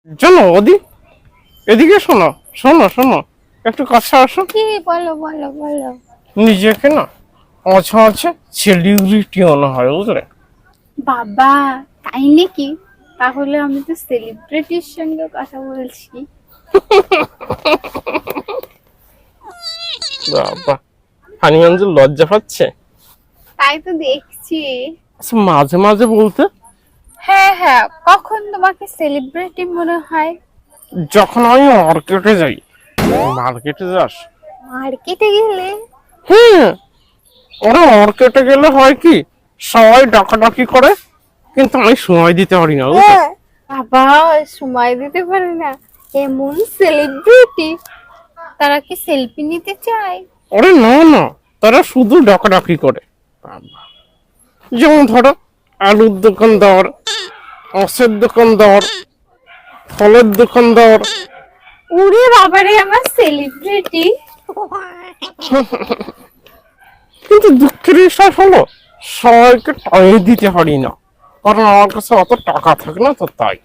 জানো ওদি, এদিকে শোনো শোনো শোনো, একটু কাছে আসো। কি বলো বলো বলো। নিজেকে না মাঝে মাঝে সেলিব্রিটি মনে হয়, বুঝলে? বাবা, তাই নাকি? তাহলে আমি তো সেলিব্রিটির সঙ্গে কথা বলছি। বাবা, হানি আঞ্জুল লজ্জা পাচ্ছে। তাই তো দেখছি। আচ্ছা, মাঝে মাঝে বলতে হ্যাঁ হ্যাঁ, কখন তোমাকে সেলিব্রিটি মনে হয়? যখন আমি মার্কেটে যাই। মার্কেটে যাস? মার্কেটে গেলে? হ্যাঁ, ওরা মার্কেটে গেলে হয় কি, সবাই ডাকাডাকি করে, কিন্তু আমি সময় দিতে পারি না, বুঝলে? বাবা, সময় দিতে পারে না এমন সেলিব্রিটি? তারা কি সেলফি নিতে চায়? আরে না না, তারা শুধু ডাকাডাকি করে। বাবা, যেমন ধরো আলুর দোকানদার, মাছের দোকানদার, ফলের দোকানদার। ওরে বাবারে, আমার সেলিব্রিটি! কিন্তু দুঃখের বিষয় হলো সবাইকে টাইম দিতে পারি না, কারণ আমার কাছে অত টাকা থাকে না, তো তাই।